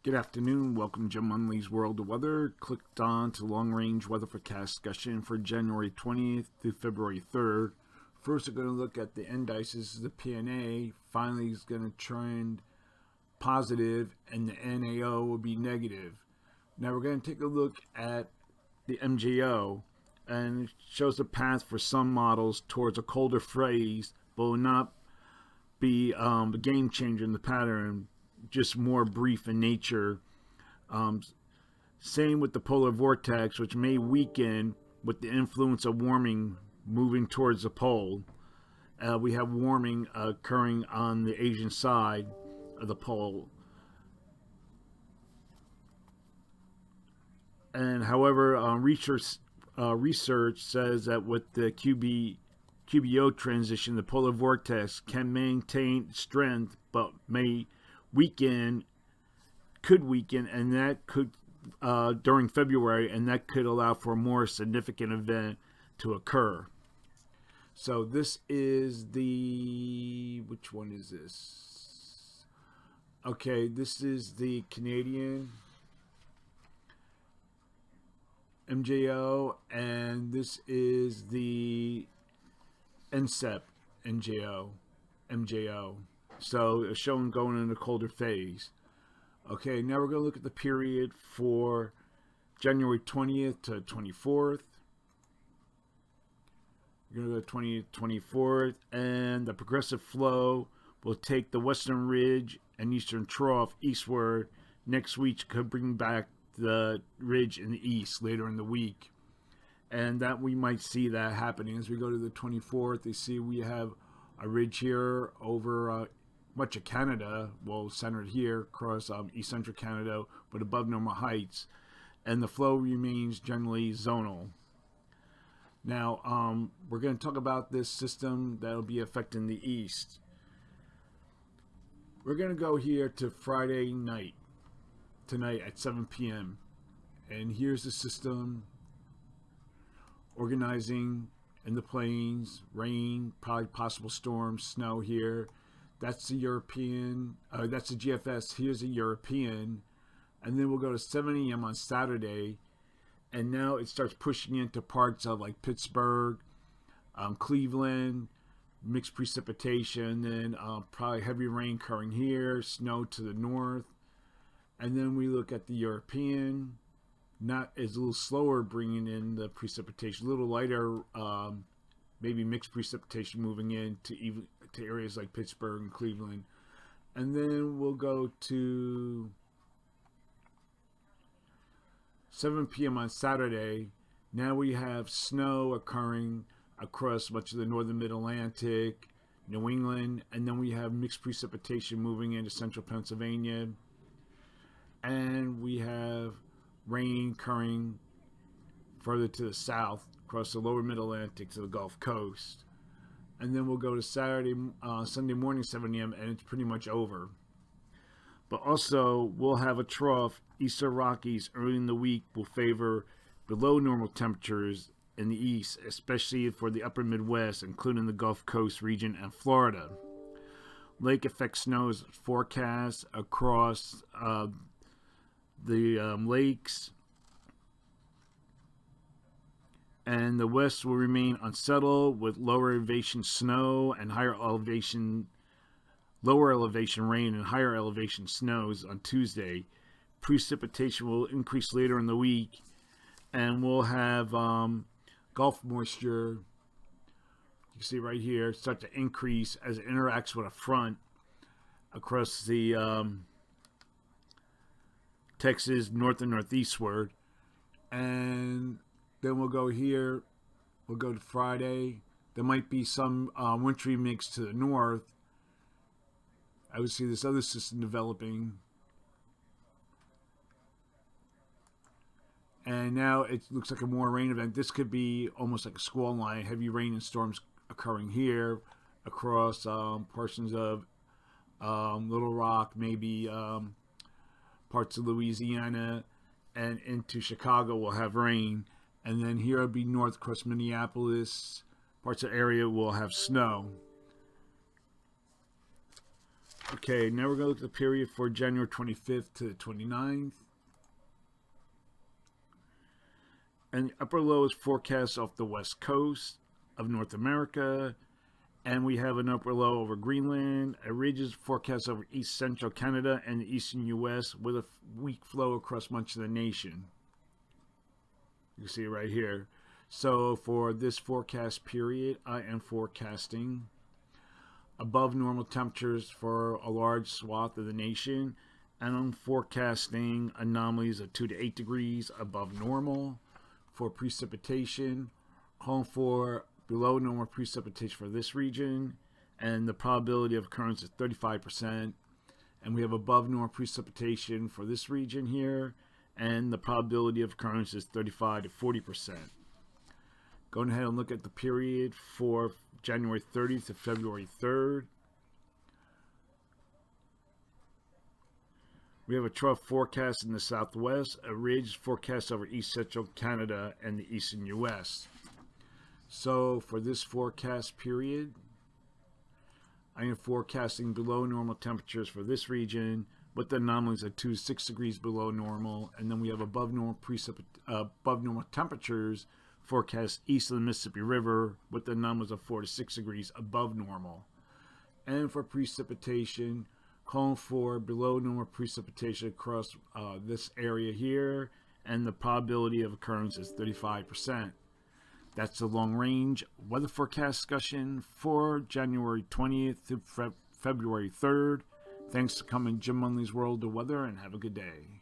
Good afternoon. Welcome to Jim Munley's World of Weather. Clicked on to long-range weather forecast discussion for January 20th through February 3rd. First, we're going to look at the indices. The PNA finally is going to trend positive, and the NAO will be negative. Now we're going to take a look at the MJO, and it shows a path for some models towards a colder phase, but will not be a game changer in the pattern, just more brief in nature. Same with the polar vortex, which may weaken with the influence of warming moving towards the pole. We have warming occurring on the Asian side of the pole. And however, research says that with the QBO transition, the polar vortex can maintain strength, but could weaken, and that could during February, and that could allow for a more significant event to occur. So this is which one is this? Okay, this is the Canadian MJO, and this is the NCEP MJO. So it's showing going in a colder phase. Okay, now we're going to look at the period for January 20th to 24th. We're going to go 20th to 24th, and the progressive flow will take the western ridge and eastern trough eastward. Next week could bring back the ridge in the east later in the week. And that we might see that happening as we go to the 24th. You see we have a ridge here over much of Canada, well, centered here across east central Canada, but above normal heights, and the flow remains generally zonal. Now, we're going to talk about this system that will be affecting the east. We're going to go here to Friday night, tonight at 7 p.m. And here's the system organizing in the plains, rain, probably possible storms, snow here. That's the European, that's the GFS. Here's the European. And then we'll go to 7 a.m. on Saturday. And now it starts pushing into parts of like Pittsburgh, Cleveland, mixed precipitation, then probably heavy rain occurring here, snow to the north. And then we look at the European. Not as a little slower bringing in the precipitation, a little lighter, maybe mixed precipitation moving in to areas like Pittsburgh and Cleveland. And then we'll go to 7 p.m. on Saturday. Now we have snow occurring across much of the northern mid-Atlantic, New England, and then we have mixed precipitation moving into central Pennsylvania. And we have rain occurring further to the south across the lower mid-Atlantic to the Gulf Coast. And then we'll go to Sunday morning 7 a.m. and it's pretty much over. But also we'll have a trough. Eastern Rockies early in the week will favor below normal temperatures in the east, especially for the upper Midwest, including the Gulf Coast region and Florida. Lake effect snow is forecast across the lakes, and the west will remain unsettled with lower elevation snow and lower elevation rain and higher elevation snows on Tuesday. Precipitation will increase later in the week, and we'll have Gulf moisture, you can see right here, start to increase as it interacts with a front across the Texas north and northeastward. And then we'll go here, we'll go to Friday. There might be some wintry mix to the north. I would see this other system developing. And now it looks like a more rain event. This could be almost like a squall line, heavy rain and storms occurring here across portions of Little Rock, maybe parts of Louisiana, and into Chicago will have rain. And then here will be north across Minneapolis, parts of the area will have snow. Okay, now we're going to look at the period for January 25th to the 29th. And the upper low is forecast off the west coast of North America. And we have an upper low over Greenland. A ridge is forecast over east central Canada and the eastern U.S. with a weak flow across much of the nation. You can see it right here. So for this forecast period, I am forecasting above normal temperatures for a large swath of the nation, and I'm forecasting anomalies of 2 to 8 degrees above normal. For precipitation, calling for below normal precipitation for this region, and the probability of occurrence is 35%. And we have above normal precipitation for this region here, and the probability of occurrence is 35 to 40%. Going ahead and look at the period for January 30th to February 3rd. We have a trough forecast in the southwest, a ridge forecast over east central Canada and the eastern U.S. So for this forecast period, I am forecasting below normal temperatures for this region, with the anomalies of 2 to 6 degrees below normal, and then we have above normal temperatures forecast east of the Mississippi River, with the anomalies of 4 to 6 degrees above normal. And for precipitation, calling for below normal precipitation across this area here, and the probability of occurrence is 35%. That's the long range weather forecast discussion for January 20th to February 3rd. Thanks for coming Jim Munley's World of Weather, and have a good day.